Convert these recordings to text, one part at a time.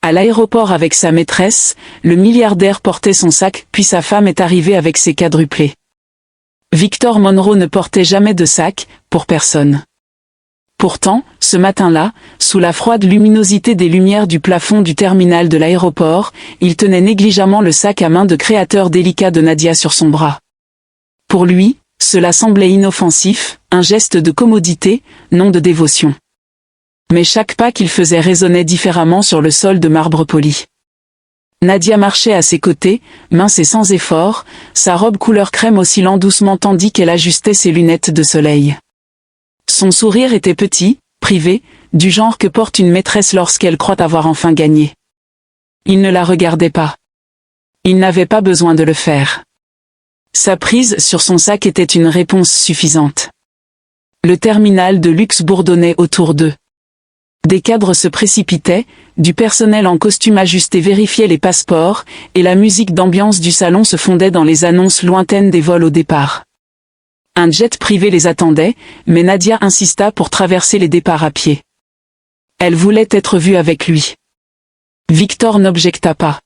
À l'aéroport avec sa maîtresse, le milliardaire portait son sac, puis sa femme est arrivée avec ses quadruplés. Victor Monroe ne portait jamais de sac, pour personne. Pourtant, ce matin-là, sous la froide luminosité des lumières du plafond du terminal de l'aéroport, il tenait négligemment le sac à main de créateur délicat de Nadia sur son bras. Pour lui, cela semblait inoffensif, un geste de commodité, non de dévotion. Mais chaque pas qu'il faisait résonnait différemment sur le sol de marbre poli. Nadia marchait à ses côtés, mince et sans effort, sa robe couleur crème oscillant doucement tandis qu'elle ajustait ses lunettes de soleil. Son sourire était petit, privé, du genre que porte une maîtresse lorsqu'elle croit avoir enfin gagné. Il ne la regardait pas. Il n'avait pas besoin de le faire. Sa prise sur son sac était une réponse suffisante. Le terminal de luxe bourdonnait autour d'eux. Des cadres se précipitaient, du personnel en costume ajusté vérifiait les passeports, et la musique d'ambiance du salon se fondait dans les annonces lointaines des vols au départ. Un jet privé les attendait, mais Nadia insista pour traverser les départs à pied. Elle voulait être vue avec lui. Victor n'objecta pas.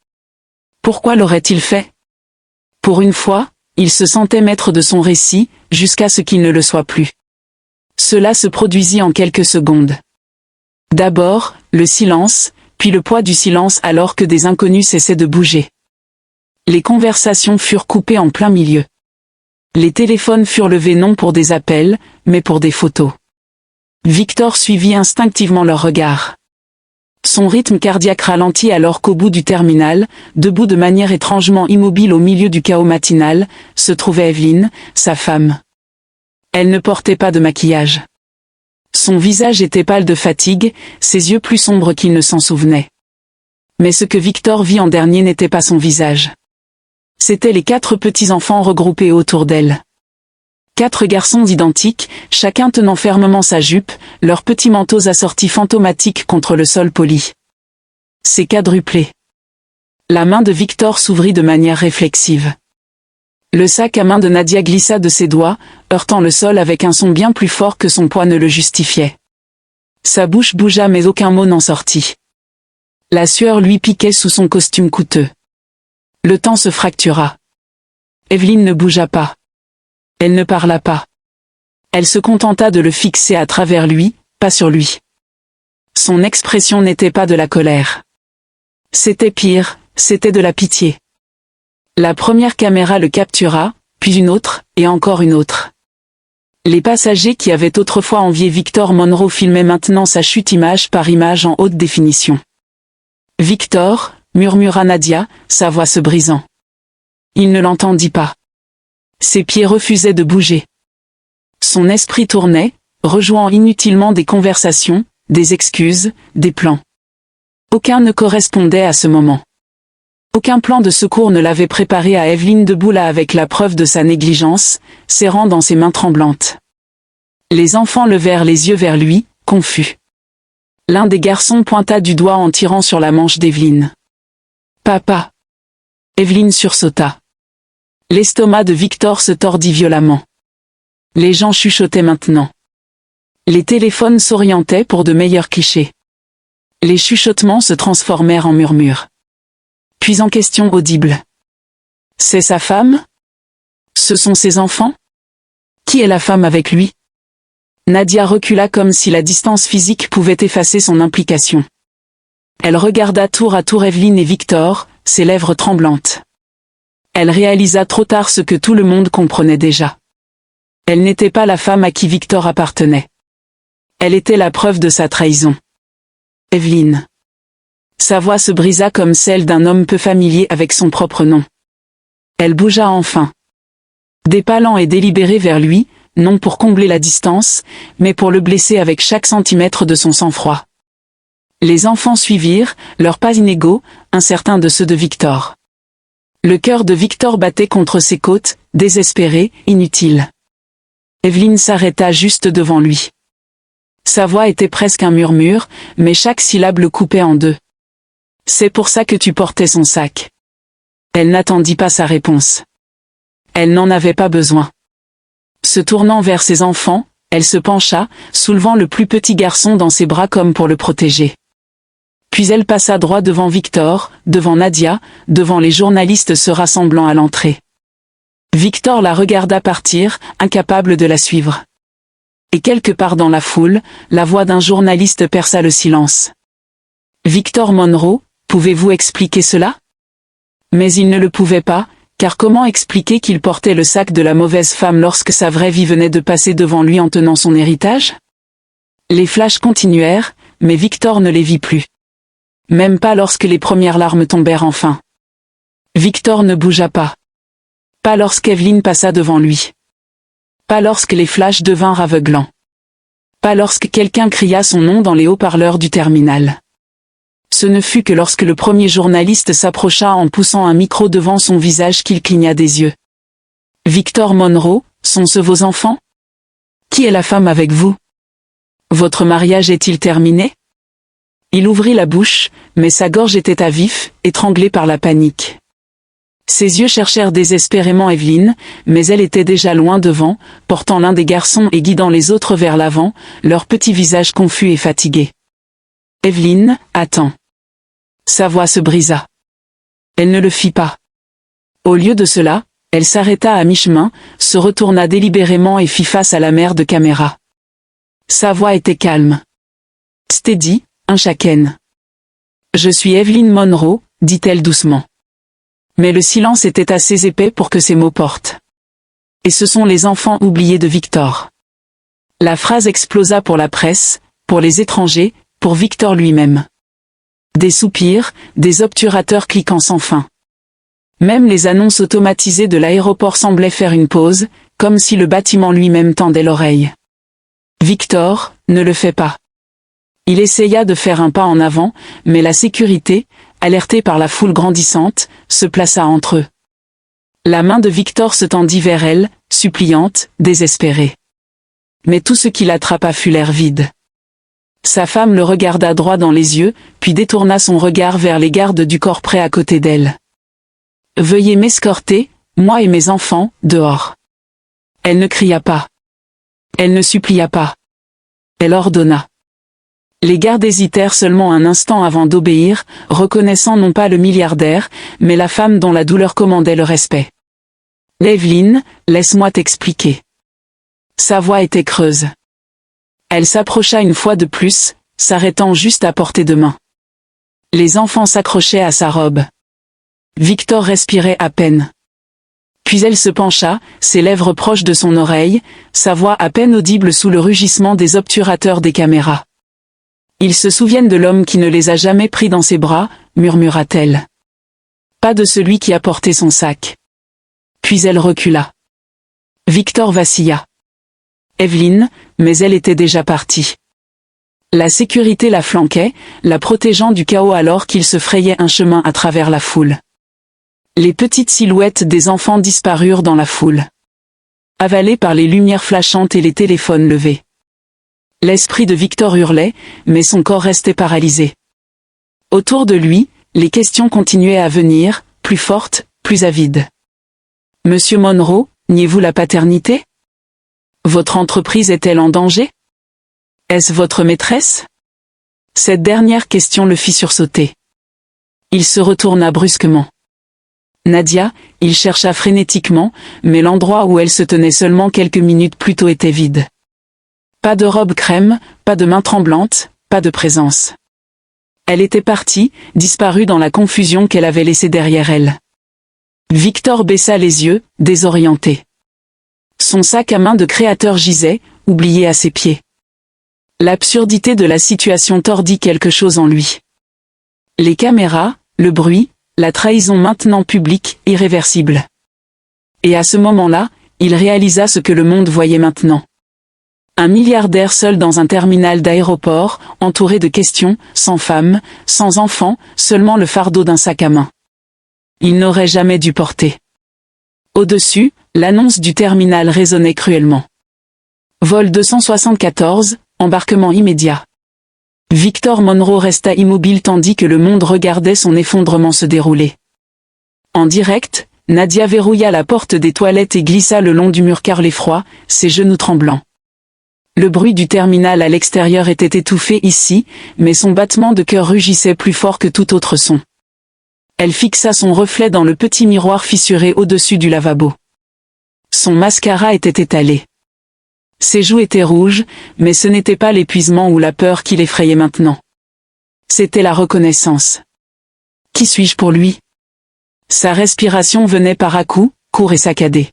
Pourquoi l'aurait-il fait? Pour une fois, il se sentait maître de son récit, jusqu'à ce qu'il ne le soit plus. Cela se produisit en quelques secondes. D'abord, le silence, puis le poids du silence alors que des inconnus cessaient de bouger. Les conversations furent coupées en plein milieu. Les téléphones furent levés non pour des appels, mais pour des photos. Victor suivit instinctivement leur regard. Son rythme cardiaque ralentit alors qu'au bout du terminal, debout de manière étrangement immobile au milieu du chaos matinal, se trouvait Evelyne, sa femme. Elle ne portait pas de maquillage. Son visage était pâle de fatigue, ses yeux plus sombres qu'il ne s'en souvenait. Mais ce que Victor vit en dernier n'était pas son visage. C'étaient les 4 petits-enfants regroupés autour d'elle. 4 garçons identiques, chacun tenant fermement sa jupe, leurs petits manteaux assortis fantomatiques contre le sol poli. C'est quadruplé. La main de Victor s'ouvrit de manière réflexive. Le sac à main de Nadia glissa de ses doigts, heurtant le sol avec un son bien plus fort que son poids ne le justifiait. Sa bouche bougea mais aucun mot n'en sortit. La sueur lui piquait sous son costume coûteux. Le temps se fractura. Evelyne ne bougea pas. Elle ne parla pas. Elle se contenta de le fixer à travers lui, pas sur lui. Son expression n'était pas de la colère. C'était pire, c'était de la pitié. La première caméra le captura, puis une autre, et encore une autre. Les passagers qui avaient autrefois envié Victor Monroe filmaient maintenant sa chute image par image en haute définition. « Victor », murmura Nadia, sa voix se brisant. Il ne l'entendit pas. Ses pieds refusaient de bouger. Son esprit tournait, rejouant inutilement des conversations, des excuses, des plans. Aucun ne correspondait à ce moment. Aucun plan de secours ne l'avait préparé à Evelyne debout là avec la preuve de sa négligence, serrant dans ses mains tremblantes. Les enfants levèrent les yeux vers lui, confus. L'un des garçons pointa du doigt en tirant sur la manche d'Evelyne. « Papa !» Evelyne sursauta. L'estomac de Victor se tordit violemment. Les gens chuchotaient maintenant. Les téléphones s'orientaient pour de meilleurs clichés. Les chuchotements se transformèrent en murmures. Puis en questions audibles. C'est sa femme? Ce sont ses enfants? Qui est la femme avec lui? Nadia recula comme si la distance physique pouvait effacer son implication. Elle regarda tour à tour Evelyne et Victor, ses lèvres tremblantes. Elle réalisa trop tard ce que tout le monde comprenait déjà. Elle n'était pas la femme à qui Victor appartenait. Elle était la preuve de sa trahison. Evelyne. Sa voix se brisa comme celle d'un homme peu familier avec son propre nom. Elle bougea enfin. Des pas lents et délibérés vers lui, non pour combler la distance, mais pour le blesser avec chaque centimètre de son sang-froid. Les enfants suivirent, leurs pas inégaux, incertains de ceux de Victor. Le cœur de Victor battait contre ses côtes, désespéré, inutile. Evelyne s'arrêta juste devant lui. Sa voix était presque un murmure, mais chaque syllabe le coupait en deux. « C'est pour ça que tu portais son sac. » Elle n'attendit pas sa réponse. Elle n'en avait pas besoin. Se tournant vers ses enfants, elle se pencha, soulevant le plus petit garçon dans ses bras comme pour le protéger. Puis elle passa droit devant Victor, devant Nadia, devant les journalistes se rassemblant à l'entrée. Victor la regarda partir, incapable de la suivre. Et quelque part dans la foule, la voix d'un journaliste perça le silence. « Victor Monroe, pouvez-vous expliquer cela ?» Mais il ne le pouvait pas, car comment expliquer qu'il portait le sac de la mauvaise femme lorsque sa vraie vie venait de passer devant lui en tenant son héritage? Les flashs continuèrent, mais Victor ne les vit plus. Même pas lorsque les premières larmes tombèrent enfin. Victor ne bougea pas. Pas lorsqu'Evelyn passa devant lui. Pas lorsque les flashs devinrent aveuglants. Pas lorsque quelqu'un cria son nom dans les haut-parleurs du terminal. Ce ne fut que lorsque le premier journaliste s'approcha en poussant un micro devant son visage qu'il cligna des yeux. « Victor Monroe, sont-ce vos enfants? Qui est la femme avec vous? Votre mariage est-il terminé ?» Il ouvrit la bouche, mais sa gorge était à vif, étranglée par la panique. Ses yeux cherchèrent désespérément Evelyn, mais elle était déjà loin devant, portant l'un des garçons et guidant les autres vers l'avant, leurs petits visages confus et fatigués. « Evelyn, attends. » Sa voix se brisa. Elle ne le fit pas. Au lieu de cela, elle s'arrêta à mi-chemin, se retourna délibérément et fit face à la mère de caméra. Sa voix était calme. « Steady, un chacun. Je suis Evelyn Monroe, dit-elle doucement. Mais le silence était assez épais pour que ces mots portent. Et ce sont les enfants oubliés de Victor. La phrase explosa pour la presse, pour les étrangers, pour Victor lui-même. Des soupirs, des obturateurs cliquant sans fin. Même les annonces automatisées de l'aéroport semblaient faire une pause, comme si le bâtiment lui-même tendait l'oreille. Victor, ne le fais pas. Il essaya de faire un pas en avant, mais la sécurité, alertée par la foule grandissante, se plaça entre eux. La main de Victor se tendit vers elle, suppliante, désespérée. Mais tout ce qui l'attrapa fut l'air vide. Sa femme le regarda droit dans les yeux, puis détourna son regard vers les gardes du corps près à côté d'elle. « Veuillez m'escorter, moi et mes enfants, dehors. » Elle ne cria pas. Elle ne supplia pas. Elle ordonna. Les gardes hésitèrent seulement un instant avant d'obéir, reconnaissant non pas le milliardaire, mais la femme dont la douleur commandait le respect. « Evelyn, laisse-moi t'expliquer. » Sa voix était creuse. Elle s'approcha une fois de plus, s'arrêtant juste à portée de main. Les enfants s'accrochaient à sa robe. Victor respirait à peine. Puis elle se pencha, ses lèvres proches de son oreille, sa voix à peine audible sous le rugissement des obturateurs des caméras. « Ils se souviennent de l'homme qui ne les a jamais pris dans ses bras, murmura-t-elle. Pas de celui qui a porté son sac. » Puis elle recula. Victor vacilla. Evelyn, mais elle était déjà partie. La sécurité la flanquait, la protégeant du chaos alors qu'il se frayait un chemin à travers la foule. Les petites silhouettes des enfants disparurent dans la foule. Avalés par les lumières flashantes et les téléphones levés. L'esprit de Victor hurlait, mais son corps restait paralysé. Autour de lui, les questions continuaient à venir, plus fortes, plus avides. « Monsieur Monroe, niez-vous la paternité ? Votre entreprise est-elle en danger? Est-ce votre maîtresse? » Cette dernière question le fit sursauter. Il se retourna brusquement. Nadia, il chercha frénétiquement, mais l'endroit où elle se tenait seulement quelques minutes plus tôt était vide. Pas de robe crème, pas de main tremblante, pas de présence. Elle était partie, disparue dans la confusion qu'elle avait laissée derrière elle. Victor baissa les yeux, désorienté. Son sac à main de créateur gisait, oublié à ses pieds. L'absurdité de la situation tordit quelque chose en lui. Les caméras, le bruit, la trahison maintenant publique, irréversible. Et à ce moment-là, il réalisa ce que le monde voyait maintenant. Un milliardaire seul dans un terminal d'aéroport, entouré de questions, sans femme, sans enfant, seulement le fardeau d'un sac à main. Il n'aurait jamais dû porter. Au-dessus, l'annonce du terminal résonnait cruellement. Vol 274, embarquement immédiat. Victor Monroe resta immobile tandis que le monde regardait son effondrement se dérouler. En direct, Nadia verrouilla la porte des toilettes et glissa le long du mur carrelé froid, ses genoux tremblants. Le bruit du terminal à l'extérieur était étouffé ici, mais son battement de cœur rugissait plus fort que tout autre son. Elle fixa son reflet dans le petit miroir fissuré au-dessus du lavabo. Son mascara était étalé. Ses joues étaient rouges, mais ce n'était pas l'épuisement ou la peur qui l'effrayait maintenant. C'était la reconnaissance. Qui suis-je pour lui? Sa respiration venait par à-coups, court et saccadée.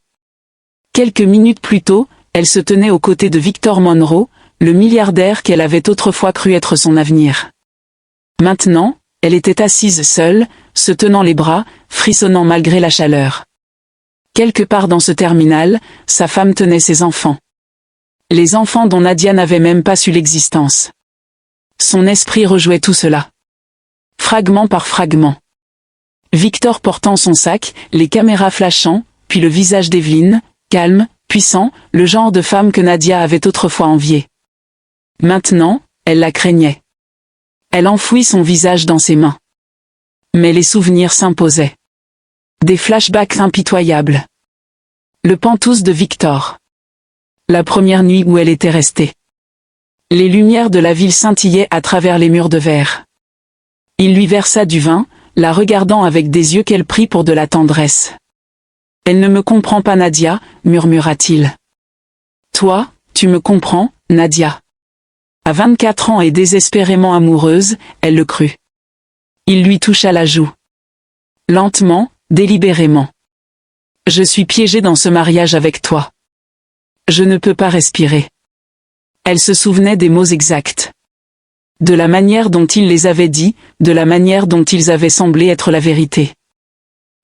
Quelques minutes plus tôt, elle se tenait aux côtés de Victor Monroe, le milliardaire qu'elle avait autrefois cru être son avenir. Maintenant, elle était assise seule, se tenant les bras, frissonnant malgré la chaleur. Quelque part dans ce terminal, sa femme tenait ses enfants. Les enfants dont Nadia n'avait même pas su l'existence. Son esprit rejouait tout cela. Fragment par fragment. Victor portant son sac, les caméras flashant, puis le visage d'Evelyne, calme, puissant, le genre de femme que Nadia avait autrefois envié. Maintenant, elle la craignait. Elle enfouit son visage dans ses mains. Mais les souvenirs s'imposaient. Des flashbacks impitoyables. Le pantouse de Victor. La première nuit où elle était restée. Les lumières de la ville scintillaient à travers les murs de verre. Il lui versa du vin, la regardant avec des yeux qu'elle prit pour de la tendresse. « Elle ne me comprend pas, Nadia, murmura-t-il. « Toi, tu me comprends, Nadia. » À 24 ans et désespérément amoureuse, elle le crut. Il lui toucha la joue. Lentement, délibérément. « Je suis piégée dans ce mariage avec toi. Je ne peux pas respirer. » Elle se souvenait des mots exacts. De la manière dont il les avait dits, de la manière dont ils avaient semblé être la vérité.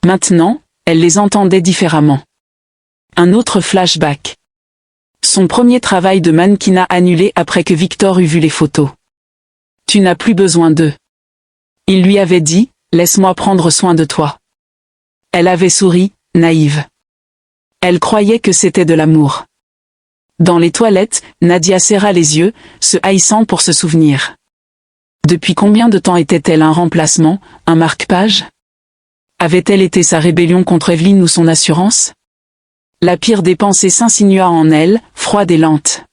Maintenant, elle les entendait différemment. Un autre flashback. Son premier travail de mannequinat annulé après que Victor eut vu les photos. « Tu n'as plus besoin d'eux. » Il lui avait dit, « Laisse-moi prendre soin de toi. » Elle avait souri, naïve. Elle croyait que c'était de l'amour. Dans les toilettes, Nadia serra les yeux, se haïssant pour se souvenir. Depuis combien de temps était-elle un remplacement, un marque-page? Avait-elle été sa rébellion contre Evelyne ou son assurance? La pire des pensées s'insinua en elle, froide et lente.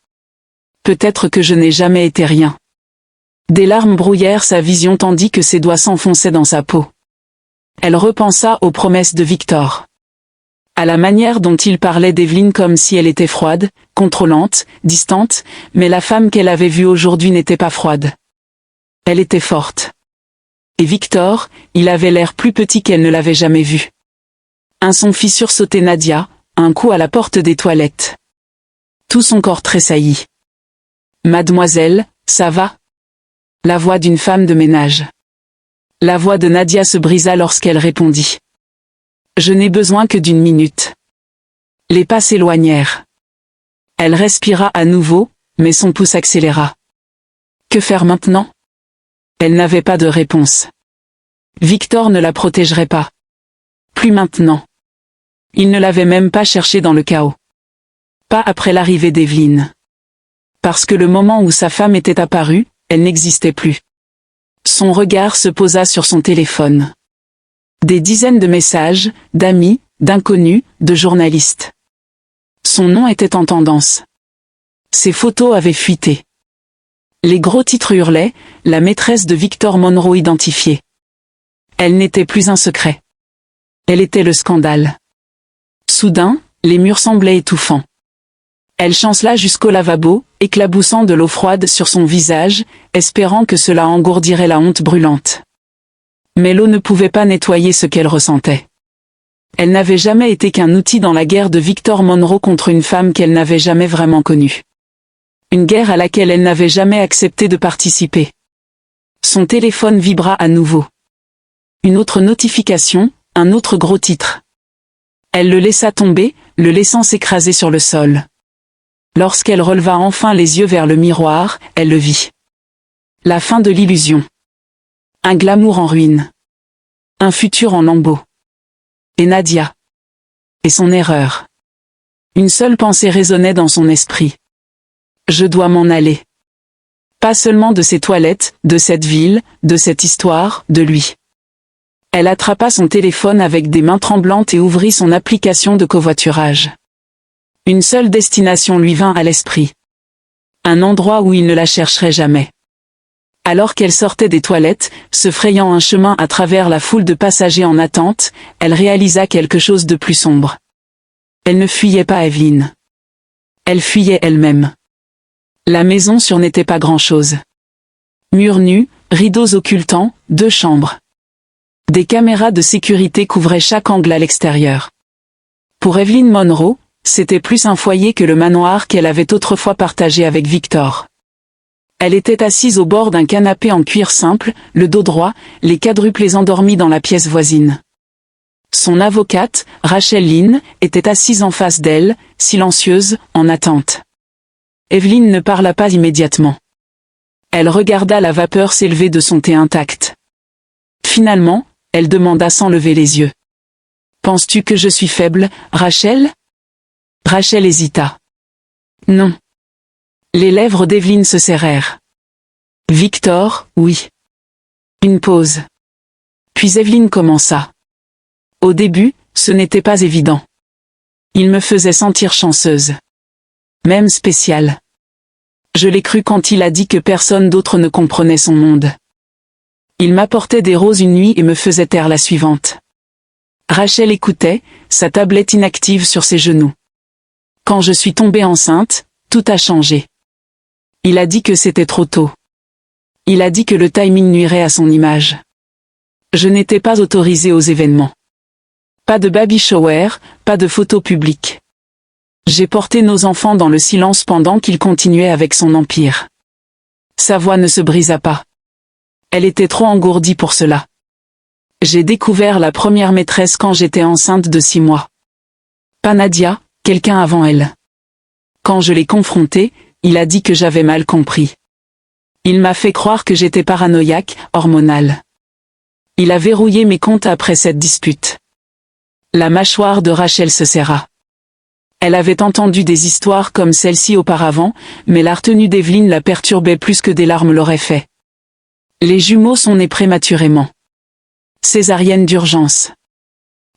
Peut-être que je n'ai jamais été rien. Des larmes brouillèrent sa vision tandis que ses doigts s'enfonçaient dans sa peau. Elle repensa aux promesses de Victor. À la manière dont il parlait d'Evelyne comme si elle était froide, contrôlante, distante, mais la femme qu'elle avait vue aujourd'hui n'était pas froide. Elle était forte. Et Victor, il avait l'air plus petit qu'elle ne l'avait jamais vu. Un son fit sursauter Nadia, un coup à la porte des toilettes. Tout son corps tressaillit. « Mademoiselle, ça va ?» La voix d'une femme de ménage. La voix de Nadia se brisa lorsqu'elle répondit. Je n'ai besoin que d'une minute. Les pas s'éloignèrent. Elle respira à nouveau, mais son pouce accéléra. Que faire maintenant? Elle n'avait pas de réponse. Victor ne la protégerait pas. Plus maintenant. Il ne l'avait même pas cherchée dans le chaos. Pas après l'arrivée d'Evelyne. Parce que le moment où sa femme était apparue, elle n'existait plus. Son regard se posa sur son téléphone. Des dizaines de messages, d'amis, d'inconnus, de journalistes. Son nom était en tendance. Ses photos avaient fuité. Les gros titres hurlaient, la maîtresse de Victor Monroe identifiée. Elle n'était plus un secret. Elle était le scandale. Soudain, les murs semblaient étouffants. Elle chancela jusqu'au lavabo, éclaboussant de l'eau froide sur son visage, espérant que cela engourdirait la honte brûlante. Mais l'eau ne pouvait pas nettoyer ce qu'elle ressentait. Elle n'avait jamais été qu'un outil dans la guerre de Victor Monroe contre une femme qu'elle n'avait jamais vraiment connue. Une guerre à laquelle elle n'avait jamais accepté de participer. Son téléphone vibra à nouveau. Une autre notification, un autre gros titre. Elle le laissa tomber, le laissant s'écraser sur le sol. Lorsqu'elle releva enfin les yeux vers le miroir, elle le vit. La fin de l'illusion. Un glamour en ruine. Un futur en lambeaux. Et Nadia. Et son erreur. Une seule pensée résonnait dans son esprit. Je dois m'en aller. Pas seulement de ces toilettes, de cette ville, de cette histoire, de lui. Elle attrapa son téléphone avec des mains tremblantes et ouvrit son application de covoiturage. Une seule destination lui vint à l'esprit. Un endroit où il ne la chercherait jamais. Alors qu'elle sortait des toilettes, se frayant un chemin à travers la foule de passagers en attente, elle réalisa quelque chose de plus sombre. Elle ne fuyait pas Evelyne. Elle fuyait elle-même. La maison sur n'était pas grand-chose. Murs nus, rideaux occultants, 2 chambres. Des caméras de sécurité couvraient chaque angle à l'extérieur. Pour Evelyn Monroe, c'était plus un foyer que le manoir qu'elle avait autrefois partagé avec Victor. Elle était assise au bord d'un canapé en cuir simple, le dos droit, les quadruplés endormis dans la pièce voisine. Son avocate, Rachel Lynn, était assise en face d'elle, silencieuse, en attente. Evelyn ne parla pas immédiatement. Elle regarda la vapeur s'élever de son thé intact. Finalement, elle demanda sans lever les yeux. « Penses-tu que je suis faible, Rachel ?» Rachel hésita. « Non. » Les lèvres d'Evelyn se serrèrent. « Victor, oui. » Une pause. Puis Evelyn commença. « Au début, ce n'était pas évident. Il me faisait sentir chanceuse. Même spéciale. Je l'ai cru quand il a dit que personne d'autre ne comprenait son monde. Il m'apportait des roses une nuit et me faisait taire la suivante. » Rachel écoutait, sa tablette inactive sur ses genoux. « Quand je suis tombée enceinte, tout a changé. Il a dit que c'était trop tôt. Il a dit que le timing nuirait à son image. Je n'étais pas autorisée aux événements. Pas de baby shower, pas de photos publiques. J'ai porté nos enfants dans le silence pendant qu'il continuait avec son empire. Sa voix ne se brisa pas. Elle était trop engourdie pour cela. J'ai découvert la première maîtresse quand j'étais enceinte de 6 mois. Pas Nadia, quelqu'un avant elle. Quand je l'ai confronté, il a dit que j'avais mal compris. Il m'a fait croire que j'étais paranoïaque, hormonale. Il a verrouillé mes comptes après cette dispute. » La mâchoire de Rachel se serra. Elle avait entendu des histoires comme celle-ci auparavant, mais la retenue d'Evelyn la perturbait plus que des larmes l'auraient fait. Les jumeaux sont nés prématurément. Césarienne d'urgence.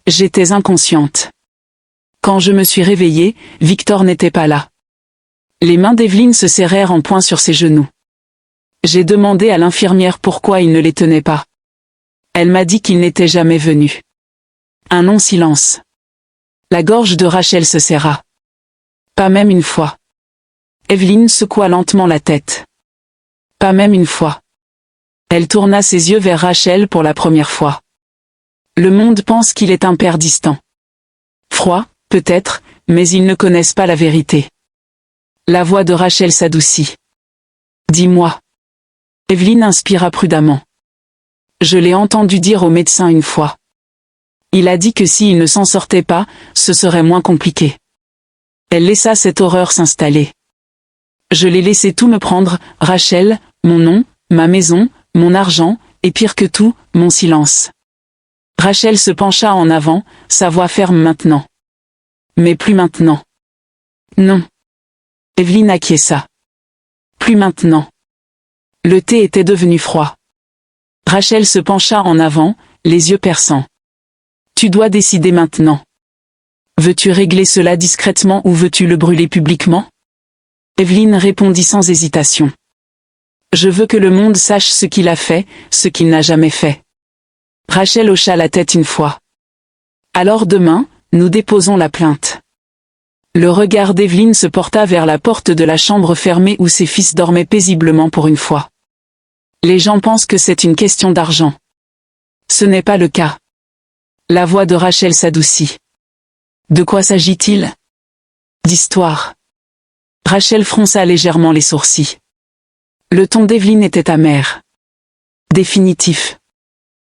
J'étais inconsciente. Quand je me suis réveillée, Victor n'était pas là. Les mains d'Evelyn se serrèrent en poing sur ses genoux. J'ai demandé à l'infirmière pourquoi il ne les tenait pas. Elle m'a dit qu'il n'était jamais venu. Un long silence. La gorge de Rachel se serra. Pas même une fois. Evelyn secoua lentement la tête. Pas même une fois. Elle tourna ses yeux vers Rachel pour la première fois. Le monde pense qu'il est un père distant. Froid, peut-être, mais ils ne connaissent pas la vérité. La voix de Rachel s'adoucit. Dis-moi. Evelyn inspira prudemment. Je l'ai entendu dire au médecin une fois. Il a dit que s'il ne s'en sortait pas, ce serait moins compliqué. Elle laissa cette horreur s'installer. Je l'ai laissé tout me prendre, Rachel, mon nom, ma maison, mon argent, et pire que tout, mon silence. Rachel se pencha en avant, sa voix ferme maintenant. Mais plus maintenant. Non. Evelyn acquiesça. Plus maintenant. Le thé était devenu froid. Rachel se pencha en avant, les yeux perçants. Tu dois décider maintenant. Veux-tu régler cela discrètement ou veux-tu le brûler publiquement? Evelyn répondit sans hésitation. Je veux que le monde sache ce qu'il a fait, ce qu'il n'a jamais fait. Rachel hocha la tête une fois. Alors demain, nous déposons la plainte. Le regard d'Evelyn se porta vers la porte de la chambre fermée où ses fils dormaient paisiblement pour une fois. Les gens pensent que c'est une question d'argent. Ce n'est pas le cas. La voix de Rachel s'adoucit. De quoi s'agit-il? D'histoire. Rachel fronça légèrement les sourcils. Le ton d'Evelyn était amer. Définitif.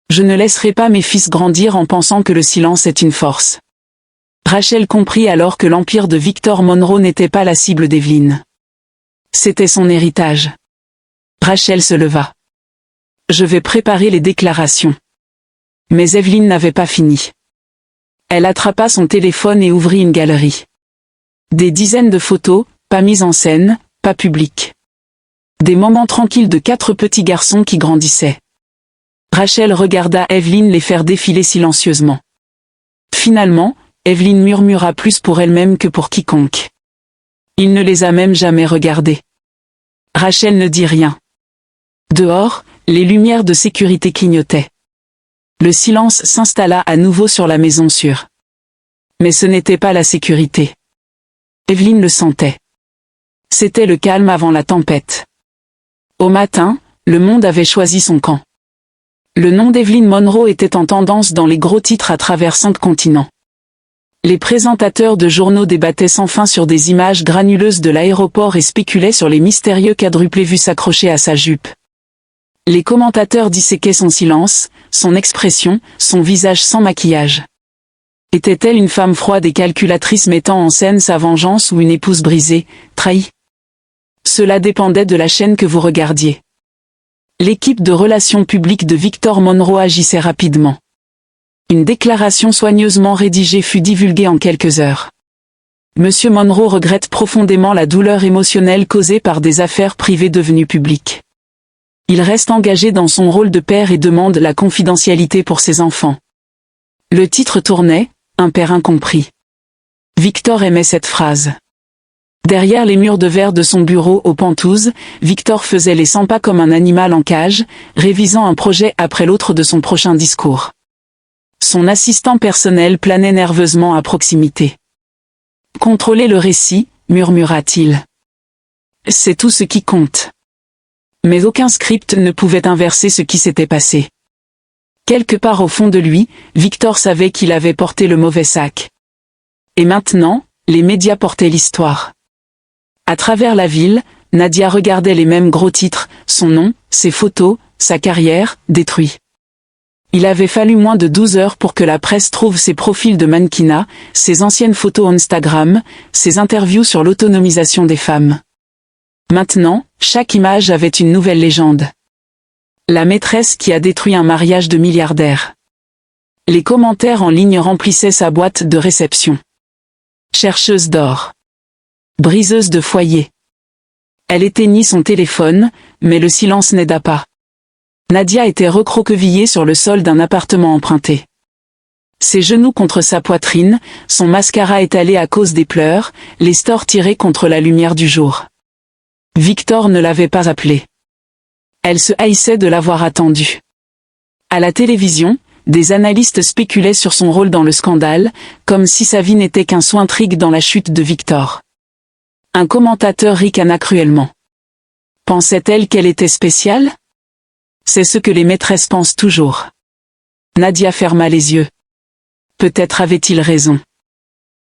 Je ne laisserai pas mes fils grandir en pensant que le silence est une force. Rachel comprit alors que l'empire de Victor Monroe n'était pas la cible d'Evelyn. C'était son héritage. Rachel se leva. Je vais préparer les déclarations. Mais Evelyn n'avait pas fini. Elle attrapa son téléphone et ouvrit une galerie. Des dizaines de photos, pas mises en scène, pas publiques. Des moments tranquilles de 4 petits garçons qui grandissaient. Rachel regarda Evelyn les faire défiler silencieusement. Finalement, Evelyn murmura plus pour elle-même que pour quiconque. Il ne les a même jamais regardés. Rachel ne dit rien. Dehors, les lumières de sécurité clignotaient. Le silence s'installa à nouveau sur la maison sûre. Mais ce n'était pas la sécurité. Evelyn le sentait. C'était le calme avant la tempête. Au matin, le monde avait choisi son camp. Le nom d'Evelyn Monroe était en tendance dans les gros titres à travers 5 continents. Les présentateurs de journaux débattaient sans fin sur des images granuleuses de l'aéroport et spéculaient sur les mystérieux quadruplés vus s'accrocher à sa jupe. Les commentateurs disséquaient son silence, son expression, son visage sans maquillage. Était-elle une femme froide et calculatrice mettant en scène sa vengeance ou une épouse brisée, trahie? Cela dépendait de la chaîne que vous regardiez. L'équipe de relations publiques de Victor Monroe agissait rapidement. Une déclaration soigneusement rédigée fut divulguée en quelques heures. Monsieur Monroe regrette profondément la douleur émotionnelle causée par des affaires privées devenues publiques. Il reste engagé dans son rôle de père et demande la confidentialité pour ses enfants. Le titre tournait, un père incompris. Victor aimait cette phrase. Derrière les murs de verre de son bureau aux Pentouzes, Victor faisait les 100 pas comme un animal en cage, révisant un projet après l'autre de son prochain discours. Son assistant personnel planait nerveusement à proximité. « Contrôlez le récit », murmura-t-il. « C'est tout ce qui compte. » Mais aucun script ne pouvait inverser ce qui s'était passé. Quelque part au fond de lui, Victor savait qu'il avait porté le mauvais sac. Et maintenant, les médias portaient l'histoire. À travers la ville, Nadia regardait les mêmes gros titres, son nom, ses photos, sa carrière, détruit. Il avait fallu moins de 12 heures pour que la presse trouve ses profils de mannequinat, ses anciennes photos Instagram, ses interviews sur l'autonomisation des femmes. Maintenant, chaque image avait une nouvelle légende. La maîtresse qui a détruit un mariage de milliardaire. Les commentaires en ligne remplissaient sa boîte de réception. Chercheuse d'or. Briseuse de foyer. Elle éteignit son téléphone, mais le silence n'aida pas. Nadia était recroquevillée sur le sol d'un appartement emprunté. Ses genoux contre sa poitrine, son mascara étalé à cause des pleurs, les stores tirés contre la lumière du jour. Victor ne l'avait pas appelée. Elle se haïssait de l'avoir attendue. À la télévision, des analystes spéculaient sur son rôle dans le scandale, comme si sa vie n'était qu'un soin-intrigue dans la chute de Victor. Un commentateur ricana cruellement. Pensait-elle qu'elle était spéciale? C'est ce que les maîtresses pensent toujours. Nadia ferma les yeux. Peut-être avait-il raison.